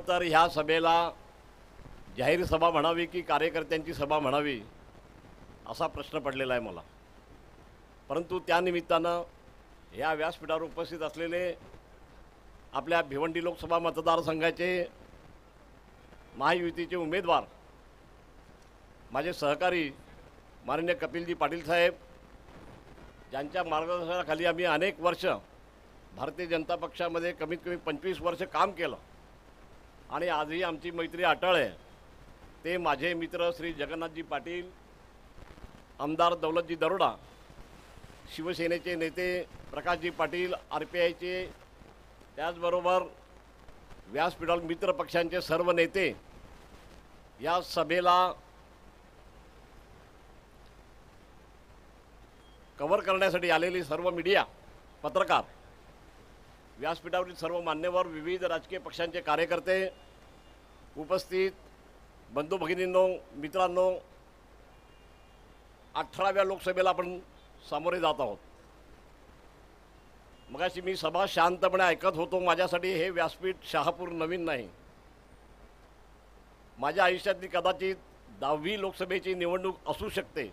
खरं तर ह्या सभेला जाहीर सभा म्हणावी की कार्यकर्त्यांची सभा म्हणावी असा प्रश्न पडलेला आहे मला। परंतु त्यानिमित्तानं या व्यासपीठावर उपस्थित असलेले आपल्या भिवंडी लोकसभा मतदारसंघाचे महायुतीचे उमेदवार माझे सहकारी माननीय कपिलजी पाटील साहेब, ज्यांच्या मार्गदर्शनाखाली आम्ही अनेक वर्ष भारतीय जनता पक्षामध्ये कमीत कमी 25 वर्ष काम केलं आणि आजही आमची मैत्री अटळ आहे, ते माझे मित्र श्री जगन्नाथजी पाटील, आमदार दौलतजी दरोडा, शिवसेनेचे नेते प्रकाशजी पाटील, RPIचे, त्याचबरोबर व्यासपीठावर मित्र पक्षांचे सर्व नेते, या सभेला कव्हर करण्यासाठी आलेली सर्व मीडिया, पत्रकार, व्यासपीठावरील सर्व मान्यवर, विविध राजकीय पक्षांचे कार्यकर्ते, उपस्थित बंधू भगिनींनो, मित्रांनो, 18व्या लोकसभेला आपण सामोरे जात आहोत। मगाशी मी सभा शांतपणे ऐकत होतो। माझ्यासाठी हे व्यासपीठ शहापूर नवीन नाही, माझ्या आयुष्यातली कदाचित 10वी लोकसभेची निवडणूक असू शकते।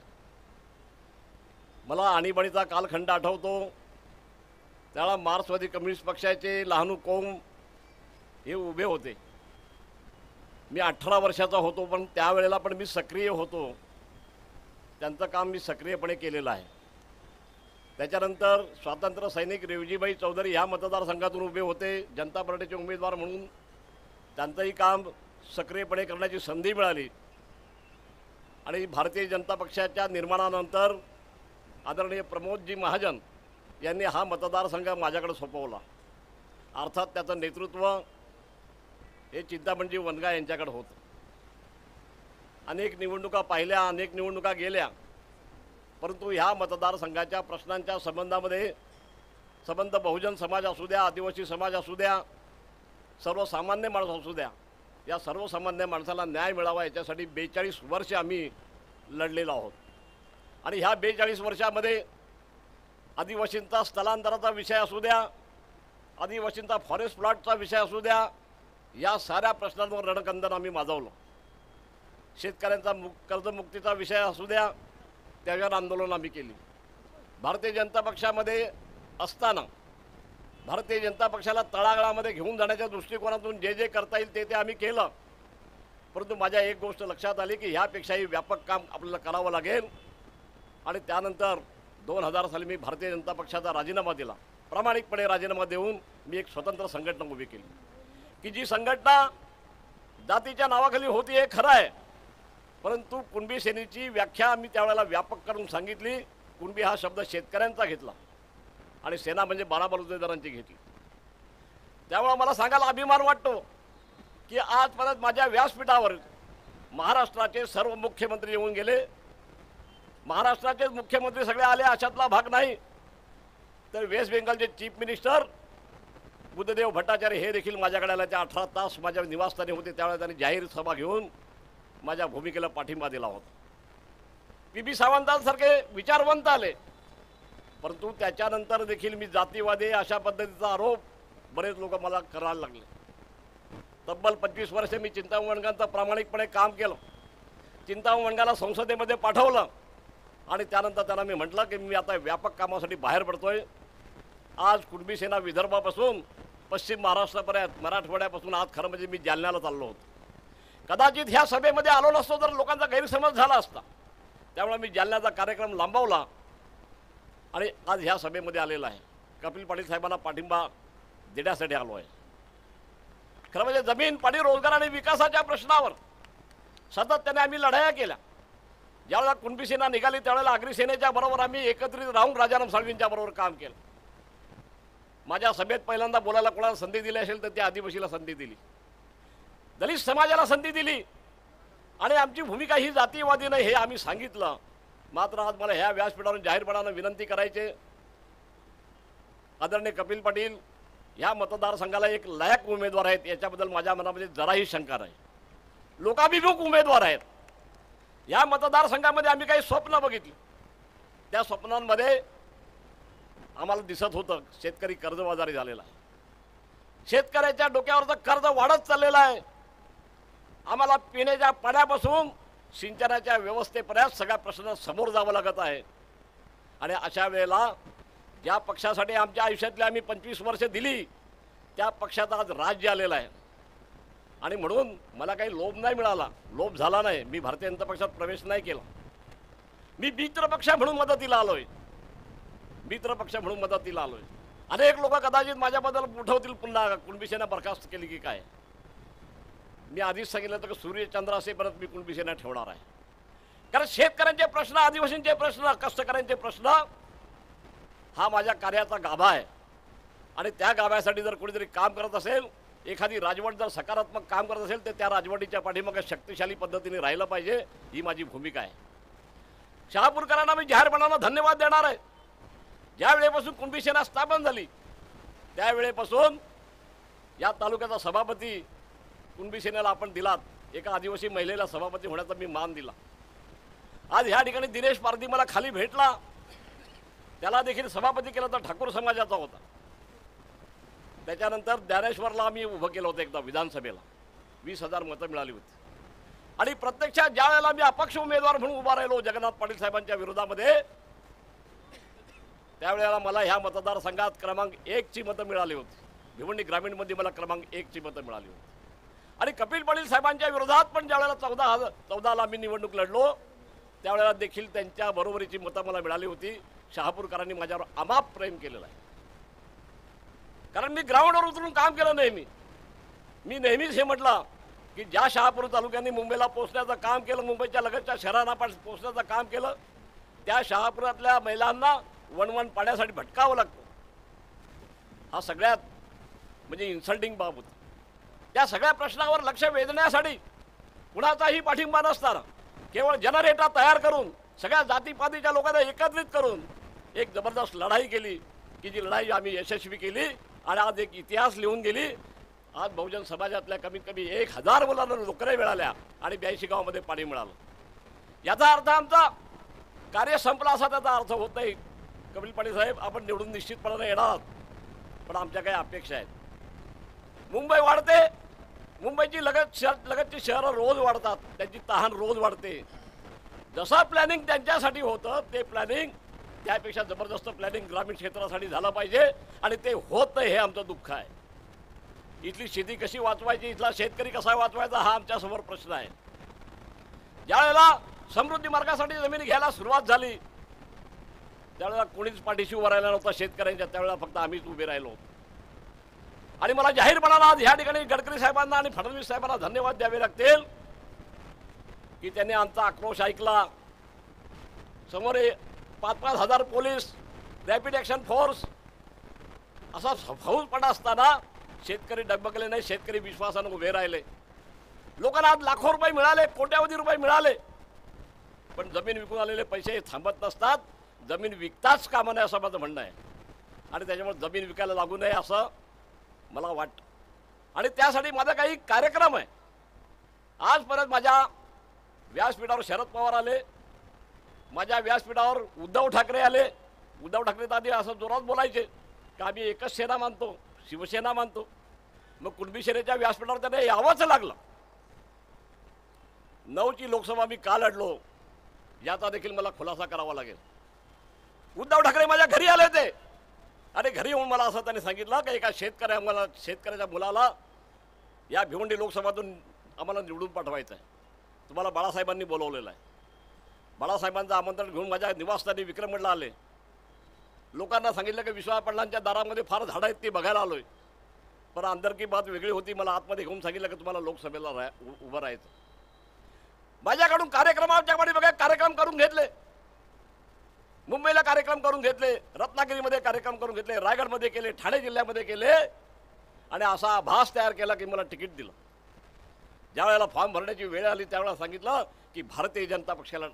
मला आणीबाणीचा कालखंड आठवतो, त्याला मार्क्सवादी कम्युनिस्ट पक्षाचे लहानू कोम हे उभे होते। मी 18 वर्षाचा होतो, पण त्यावेळेला पण मी सक्रिय होतो, त्यांचं काम मी सक्रियपणे केलेलं आहे। त्याच्यानंतर स्वातंत्र्य सैनिक रेवजीबाई चौधरी ह्या मतदारसंघातून उभे होते जनता पार्टीचे उमेदवार म्हणून, त्यांचंही काम सक्रियपणे करण्याची संधी मिळाली आणि भारतीय जनता पक्षाच्या निर्माणानंतर आदरणीय प्रमोदजी महाजन यांनी हा मतदारसंघ माझ्याकडे सोपवला। अर्थात त्याचं नेतृत्व हे चिंतामणजी वनगा यांच्याकडे होतं। अनेक निवडणुका पाहिल्या, अनेक निवडणुका गेल्या, परंतु ह्या मतदारसंघाच्या प्रश्नांच्या संबंधामध्ये संबंध बहुजन समाज असू द्या, आदिवासी समाज असू द्या, सर्वसामान्य माणूस असू द्या, या सर्वसामान्य माणसाला न्याय मिळावा याच्यासाठी 42 वर्ष आम्ही लढलेलो आहोत। आणि ह्या 42 वर्षामध्ये आदिवासींचा स्थलांतराचा विषय असू द्या, आदिवासींचा फॉरेस्ट प्लॉटचा विषय असू द्या, या साऱ्या प्रश्नांवर रणकंदन आम्ही माजवलं। शेतकऱ्यांचा कर्जमुक्तीचा विषय असू द्या, त्यावर आंदोलन आम्ही केली। भारतीय जनता पक्षामध्ये असताना भारतीय जनता पक्षाला तळागाळामध्ये घेऊन जाण्याच्या दृष्टिकोनातून जे जे करता येईल ते आम्ही केलं। परंतु माझ्या एक गोष्ट लक्षात आली की ह्यापेक्षाही व्यापक काम आपल्याला करावं लागेल आणि त्यानंतर 2000 साली मी भारतीय जनता पक्षाचा राजीनामा दिला। प्रामाणिकपणे राजीनामा देऊन मी एक स्वतंत्र संघटना उभी केली की जी संघटना जातीच्या नावाखाली होती हे खरं आहे, परंतु कुणबी सेनेची व्याख्या मी त्यावेळेला व्यापक करून सांगितली। कुणबी हा शब्द शेतकऱ्यांचा घेतला आणि सेना म्हणजे बाराबलुतेदारांची घेतली। त्यामुळे मला सांगायला अभिमान वाटतो की आजपर्यंत माझ्या व्यासपीठावर महाराष्ट्राचे सर्व मुख्यमंत्री येऊन गेले। महाराष्ट्राचे मुख्यमंत्री सगळे आले अशातला भाग नाही, तर वेस्ट बेंगॉलचे चीफ मिनिस्टर बुद्धदेव भट्टाचार्य हे देखील माझ्याकडे आले। त्या 18 तास माझ्या निवासस्थानी होते, त्यावेळेला त्यांनी जाहीर सभा घेऊन माझ्या भूमिकेला पाठिंबा दिला होता। PB सावंतांसारखे विचारवंत आले, परंतु त्याच्यानंतर देखील मी जातीवादी अशा पद्धतीचा आरोप बरेच लोक मला करायला लागले। तब्बल 25 वर्ष मी चिंतामण वनगांचं प्रामाणिकपणे काम केलं। चिंतामण वनगाला संसदेमध्ये पाठवलं आणि त्यानंतर त्यांना मी म्हटलं की मी आता व्यापक कामासाठी बाहेर पडतोय। आज कुणबी सेना विदर्भापासून पश्चिम महाराष्ट्रापर्यंत, मराठवाड्यापासून आज खरं म्हणजे मी जालन्याला चाललो होतो। कदाचित ह्या सभेमध्ये आलो नसतो तर लोकांचा गैरसमज झाला असता, त्यामुळे मी जालन्याचा कार्यक्रम लांबवला आणि आज ह्या सभेमध्ये आलेला आहे। कपिल पाटील साहेबांना पाठिंबा देण्यासाठी आलो आहे। खरं म्हणजे जमीन, पाणी, रोजगार आणि विकासाच्या प्रश्नावर सातत्याने आम्ही लढाया केल्या। ज्यावेळेला कुणबी सेना निघाली त्यावेळेला आगरी सेनेच्या बरोबर आम्ही एकत्रित राहून राजाराम साळवींच्या बरोबर काम केलं। माझ्या सभेत पहिल्यांदा बोलायला कोणाला संधी दिली असेल तर त्या आदिवासीला संधी दिली, दलित समाजाला संधी दिली आणि आमची भूमिका ही जातीवादी नाही हे आम्ही सांगितलं। मात्र आज मला ह्या व्यासपीठावरून जाहीरपणाने विनंती करायचे, आदरणीय कपिल पाटील ह्या मतदारसंघाला एक लायक उमेदवार आहेत, याच्याबद्दल माझ्या मनामध्ये जराही शंका नाही। लोकाभिमुख उमेदवार आहेत। या मतदारसंघामध्ये आम्ही काही स्वप्न बघितली, त्या स्वप्नांमध्ये आम्हाला दिसत होतं शेतकरी कर्जबाजारी झालेला आहे, शेतकऱ्याच्या डोक्यावरचं कर्ज वाढत चाललेलं आहे. आम्हाला पिण्याच्या पाण्यापासून सिंचनाच्या व्यवस्थेपर्यंत सगळ्या प्रश्न समोर जावं लागत आहे. आणि अशा वेळेला ज्या पक्षासाठी आमच्या आयुष्यातली आम्ही 25 वर्ष दिली त्या पक्षात आज राज्य आलेलं आहे. आणि म्हणून मला काही लोभ नाही मिळाला, लोभ झाला नाही. मी भारतीय जनता पक्षात प्रवेश नाही केला. मी मित्रपक्ष म्हणून मदतीला आलोय, मित्रपक्ष म्हणून मदतीला आलोय. अनेक लोक कदाचित माझ्याबद्दल उठवतील पुन्हा कुणबी सेना बरखास्त केली की काय. मी आधीच सांगितलं होतं की सूर्यचंद्र असेपर्यंत मी कुणबी सेना ठेवणार आहे. कारण शेतकऱ्यांचे प्रश्न, आदिवासींचे प्रश्न, कष्टकऱ्यांचे प्रश्न हा माझ्या कार्याचा गाभा आहे. आणि त्या गाभ्यासाठी जर कोणीतरी काम करत असेल, एखादी राजवट जर सकारात्मक काम करत असेल तर त्या राजवटीच्या पाठीमागे शक्तिशाली पद्धतीने राहिलं पाहिजे, ही माझी भूमिका आहे. शहापूरकरांना मी जाहीरपणानं धन्यवाद देणार आहे. ज्या वेळेपासून कुणबी सेना स्थापन झाली त्यावेळेपासून या तालुक्याचा सभापती कुणबी सेनेला आपण दिलात. एका आदिवासी महिलेला सभापती होण्याचा मी मान दिला. आज ह्या ठिकाणी दिनेश पारधी मला खाली भेटला, त्याला देखील सभापती केलं तर ठाकूर समाजाचा होता. त्याच्यानंतर ज्ञानेश्वरला आम्ही उभं केलं होतं एकदा विधानसभेला, 20,000 मतं मिळाली होती. आणि प्रत्यक्षात ज्या वेळेला मी अपक्ष उमेदवार म्हणून उभा राहिलो जगन्नाथ पाटील साहेबांच्या विरोधामध्ये, त्यावेळेला मला ह्या मतदारसंघात क्रमांक 1 ची मतं मिळाली होती. भिवंडी ग्रामीणमध्ये मला क्रमांक 1 ची मतं मिळाली होती. आणि कपिल पाटील साहेबांच्या विरोधात पण ज्यावेळेला 14ला मी निवडणूक लढलो त्यावेळेला देखील त्यांच्या बरोबरीची मतं मला मिळाली होती. शहापूरकरांनी माझ्यावर अमाप प्रेम केलेलं आहे. कारण मी ग्राउंडवर उतरून काम केलं नेहमी. मी नेहमीच हे म्हटलं की ज्या शहापूर तालुक्यांनी मुंबईला पोहोचण्याचं काम केलं, मुंबईच्या लगतच्या शहरांना पोहोचण्याचं काम केलं, त्या शहापुरातल्या महिलांना वणवण पाण्यासाठी भटकावं लागतं. हा सगळ्यात म्हणजे इन्सल्टिंग बाब होती. त्या सगळ्या प्रश्नावर लक्ष वेधण्यासाठी कुणाचाही पाठिंबा नसताना केवळ जनरेटर तयार करून सगळ्या जातीपातीच्या लोकांना एकत्रित करून एक जबरदस्त लढाई केली की जी लढाई आम्ही यशस्वी केली. आणि आज एक इतिहास लिहून गेली. आज बहुजन समाजातल्या कमीत कमी 1,000 मुलांना नोकऱ्या मिळाल्या आणि 82 गावामध्ये पाणी मिळालं. याचा अर्थ आमचा कार्य संपला असा त्याचा अर्थ होत नाही. कपिल पाटील साहेब, आपण निवडून निश्चितपणाने येणार आहात, पण आमच्या काही अपेक्षा आहेत. मुंबई वाढते, मुंबईची लगतची शहरं रोज वाढतात, त्यांची तहान रोज वाढते. जसं प्लॅनिंग त्यांच्यासाठी होतं ते प्लॅनिंग त्यापेक्षा जबरदस्त प्लॅनिंग ग्रामीण क्षेत्रासाठी झालं पाहिजे. आणि ते होत नाही, हे आमचं दुःख आहे. इथली शेती कशी वाचवायची, इथला शेतकरी कसा वाचवायचा, हा आमच्यासमोर प्रश्न आहे. ज्यावेळेला समृद्धी मार्गासाठी जमीन घ्यायला सुरुवात झाली त्यावेळेला कोणीच पाठीशी उभं राहिला नव्हता शेतकऱ्यांच्या. त्यावेळेला फक्त आम्हीच उभे राहिलो. आणि मला जाहीरपणानं आज ह्या ठिकाणी गडकरी साहेबांना आणि फडणवीस साहेबांना धन्यवाद द्यावे लागतील की त्यांनी आमचा आक्रोश ऐकला. समोर 5-5 हजार पोलीस, रॅपिड ॲक्शन फोर्स असा फौजपणा असताना शेतकरी डगमगले नाही, शेतकरी विश्वासानं उभे राहिले. लोकांना आज लाखो रुपये मिळाले, कोट्यावधी रुपये मिळाले, पण जमीन विकून आलेले पैसे थांबत नसतात. जमीन विकताच कामा नये असं माझं म्हणणं आहे. आणि त्याच्यामुळे जमीन विकायला लागू नये असं मला वाटतं. आणि त्यासाठी माझा काही कार्यक्रम आहे. आज परत माझ्या व्यासपीठावर शरद पवार आले, माझ्या व्यासपीठावर उद्धव ठाकरे आले. उद्धव ठाकरे तर आधी असं जोरात बोलायचे की आम्ही एकच सेना मानतो, शिवसेना मानतो. मग कुणबी सेनेच्या व्यासपीठावर त्यांना यावंच लागलं. 9ची लोकसभा मी का लढलो याचा देखील मला खुलासा करावा लागेल. उद्धव ठाकरे माझ्या घरी आले होते आणि घरी येऊन मला असं त्यांनी सांगितलं की एका शेतकऱ्याच्या मुलाला या भिवंडी लोकसभातून आम्हाला निवडून पाठवायचं आहे, तुम्हाला बाळासाहेबांनी बोलवलेलं आहे. बाळासाहेबांचं आमंत्रण घेऊन माझ्या निवासस्थानी विक्रमगडला आले. लोकांना सांगितलं की विश्वास पाटलांच्या दारामध्ये फार झाडं आहेत ती बघायला आलोय. पण अंदरकी बात वेगळी होती. मला आतमध्ये घेऊन सांगितलं की तुम्हाला लोकसभेला उभं राहायचं. माझ्याकडून कार्यक्रमाच्या बघा कार्यक्रम करून घेतले, मुंबईला कार्यक्रम करून घेतले, रत्नागिरीमध्ये कार्यक्रम करून घेतले, रायगडमध्ये केले, ठाणे जिल्ह्यामध्ये केले. आणि असा आभास तयार केला की मला तिकीट दिलं. ज्या वेळेला फॉर्म भरण्याची वेळ आली त्यावेळेला सांगितलं की भारतीय जनता पक्षाला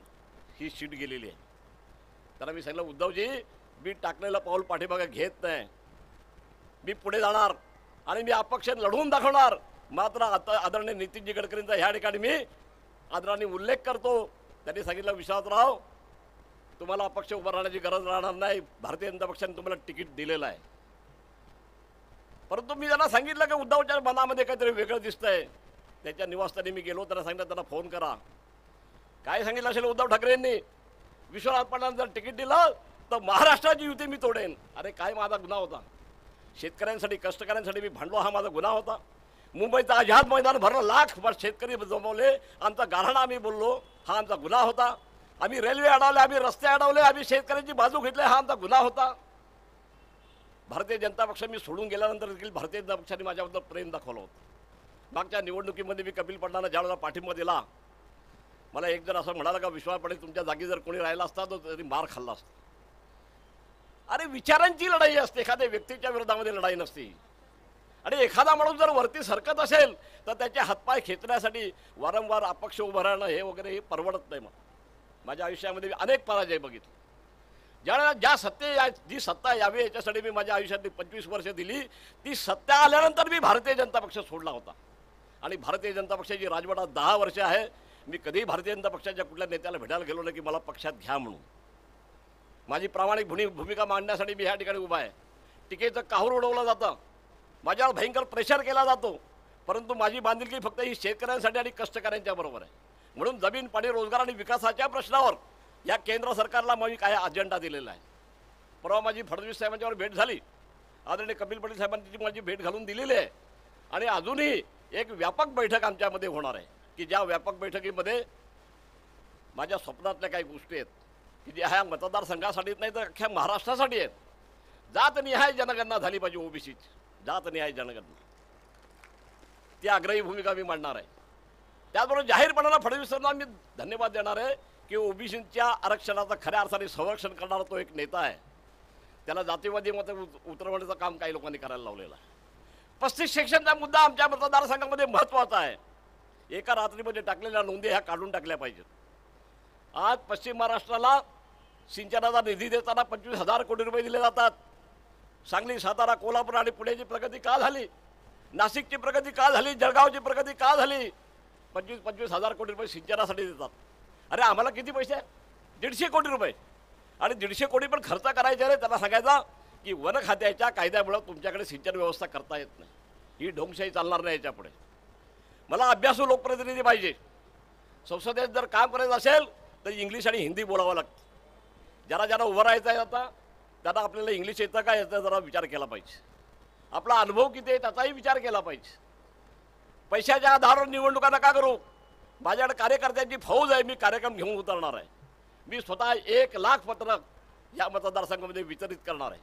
ही सीट गेलेली आहे. त्याला मी सांगितलं, उद्धवजी मी टाकलेलं पाऊल पाठीमागे घेत नाही, मी पुढे जाणार आणि मी अपक्ष लढवून दाखवणार. मात्र आता आदरणीय नितीनजी गडकरींचा ह्या ठिकाणी मी आदराने उल्लेख करतो. त्यांनी सांगितलं, विश्वासराव तुम्हाला अपक्ष उभं राहण्याची गरज राहणार नाही, भारतीय जनता पक्षाने तुम्हाला तिकीट दिलेलं आहे. परंतु मी त्यांना सांगितलं की उद्धवच्या मनामध्ये काहीतरी वेगळं दिसतंय. त्याच्या निवासस्थानी मी गेलो, त्यांना सांगितलं त्यांना फोन करा. काय सांगितलं असेल उद्धव ठाकरेंनी, विश्वनाथ पाटलांना जर तिकीट दिलं तर महाराष्ट्राची युती मी तोडेन. अरे काय माझा गुन्हा होता? शेतकऱ्यांसाठी कष्टकऱ्यांसाठी मी भांडलो, हा माझा गुन्हा होता. मुंबईचं आझाद मैदान भरलं, लाख शेतकरी जमवले, आमचा गाऱ्हाणा आम्ही बोललो, हा आमचा गुन्हा होता. आम्ही रेल्वे अडवले, आम्ही रस्ते अडवले, आम्ही शेतकऱ्यांची बाजू घेतली, हा आमचा गुन्हा होता. भारतीय जनता पक्ष मी सोडून गेल्यानंतर देखील भारतीय जनता पक्षाने माझ्याबद्दल प्रेम दाखवलं होतं. मागच्या निवडणुकीमध्ये मी कपिल पाटलांना ज्यावेळेला पाठिंबा दिला, मला एक जण असं म्हणाला का विश्वास पाटील तुमच्या जागी जर कोणी राहिला असता तर तरी मार खाल्ला असता. अरे विचारांची लढाई असते, एखाद्या व्यक्तीच्या विरोधामध्ये लढाई नसते. आणि एखादा माणूस जर वरती सरकत असेल तर त्याचे हातपाय खेचण्यासाठी वारंवार अपक्ष उभं राहणं हे वगैरे हे परवडत नाही. माझ्या आयुष्यामध्ये मी अनेक पराजय बघितले. ज्यावेळेला जी सत्ता यावी याच्यासाठी मी माझ्या आयुष्यातली 25 वर्ष दिली, ती सत्ता आल्यानंतर मी भारतीय जनता पक्ष सोडला होता. आणि भारतीय जनता पक्षाची राजवट 10 वर्ष आहे. मी कधीही भारतीय जनता पक्षाच्या कुठल्या नेत्याला भेटायला गेलो नाही की मला पक्षात घ्या म्हणून. माझी प्रामाणिक भूमिका मांडण्यासाठी मी ह्या ठिकाणी उभा आहे. टीकेचं काहूर उडवलं जातं, माझ्यावर भयंकर प्रेशर केला जातो, परंतु माझी बांधिलकी फक्त ही शेतकऱ्यांसाठी आणि कष्टकऱ्यांच्या बरोबर आहे. म्हणून जमीन, पाणी, रोजगार आणि विकासाच्या प्रश्नावर या केंद्र सरकारला मी काय अजेंडा दिलेला आहे. परवा माझी फडणवीस साहेबांच्यावर भेट झाली, आदरणीय कपिल पाटील साहेबांची माझी भेट घालून दिलेली आहे. आणि अजूनही एक व्यापक बैठक आमच्यामध्ये होणार आहे की ज्या व्यापक बैठकीमध्ये माझ्या स्वप्नातल्या काही गोष्टी आहेत की ज्या ह्या मतदारसंघासाठीच नाही तर अख्ख्या महाराष्ट्रासाठी आहेत. जातनिहाय जनगणना झाली पाहिजे, ओबीसीची जातनिहाय जनगणना, ती आग्रही भूमिका मी मांडणार आहे. त्याचबरोबर जाहीरपणानं फडणवीसांना मी धन्यवाद देणार आहे की ओबीसीच्या आरक्षणाचं खऱ्या अर्थाने संरक्षण करणारा तो एक नेता आहे. त्याला जातीवादी मत उतरवण्याचं काम काही लोकांनी करायला लावलेलं आहे. 35 सेक्शनचा मुद्दा आमच्या मतदारसंघामध्ये महत्त्वाचा आहे. एका रात्रीमध्ये टाकलेल्या नोंदी ह्या काढून टाकल्या पाहिजेत. आज पश्चिम महाराष्ट्राला सिंचनाचा निधी देताना 25,000 कोटी रुपये दिले जातात. सांगली, सातारा, कोल्हापूर आणि पुण्याची प्रगती का झाली? नाशिकची प्रगती का झाली? जळगावची प्रगती का झाली? 25,000 कोटी रुपये सिंचनासाठी देतात. अरे आम्हाला किती पैसे? 150 कोटी रुपये. आणि 150 कोटी पण खर्च करायचे रे. त्यांना सांगायचा की वन खात्याच्या कायद्यामुळे तुमच्याकडे सिंचन व्यवस्था करता येत नाही, ही ढोंगशाही चालणार नाही याच्यापुढे. मला अभ्यासू लोकप्रतिनिधी पाहिजे. संसदेत जर काम करायचं असेल तर इंग्लिश आणि हिंदी बोलावं लागतं. ज्याला उभं राहायचं आहे आता त्यांना आपल्याला इंग्लिश येतं का याचा जरा विचार केला पाहिजे. आपला अनुभव किती आहे त्याचाही विचार केला पाहिजे. पैशाच्या आधारावर निवडणुका नका करू. माझ्याकडे कार्यकर्त्यांची फौज आहे, मी कार्यक्रम घेऊन उतरणार आहे. मी स्वतः 1 लाख पत्रक या मतदारसंघामध्ये वितरित करणार आहे.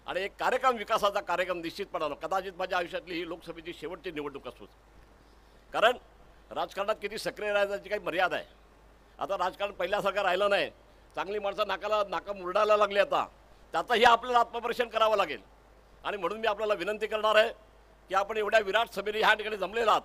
आणि एक कार्यक्रम, विकासाचा कार्यक्रम निश्चितपणानं कदाचित माझ्या आयुष्यातली ही लोकसभेची शेवटची निवडणूक असू. कारण राजकारणात किती सक्रिय राहण्याची काही मर्यादा आहे. आता राजकारण पहिल्यासारखं राहिलं नाही. चांगली माणसं नाका मुरडायला लागली. आता त्याचंही आपल्याला आत्मपरीक्षण करावं लागेल. आणि म्हणून मी आपल्याला विनंती करणार आहे की आपण एवढ्या विराट सभेने ह्या ठिकाणी जमलेला आहात,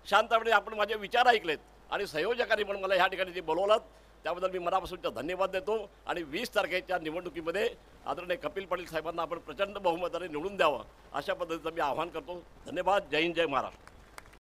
शांतपणे आपण माझे विचार ऐकलेत आणि सहयोजकांनी म्हणून मला ह्या ठिकाणी जे बोलवलं त्याबद्दल मी मनापासूनचा धन्यवाद देतो. आणि 20 तारखेच्या निवडणुकीमध्ये आदरणीय कपिल पाटील साहेबांना आपण प्रचंड बहुमताने निवडून द्यावं अशा पद्धतीचं मी आवाहन करतो. धन्यवाद. जय हिंद, जय महाराष्ट्र.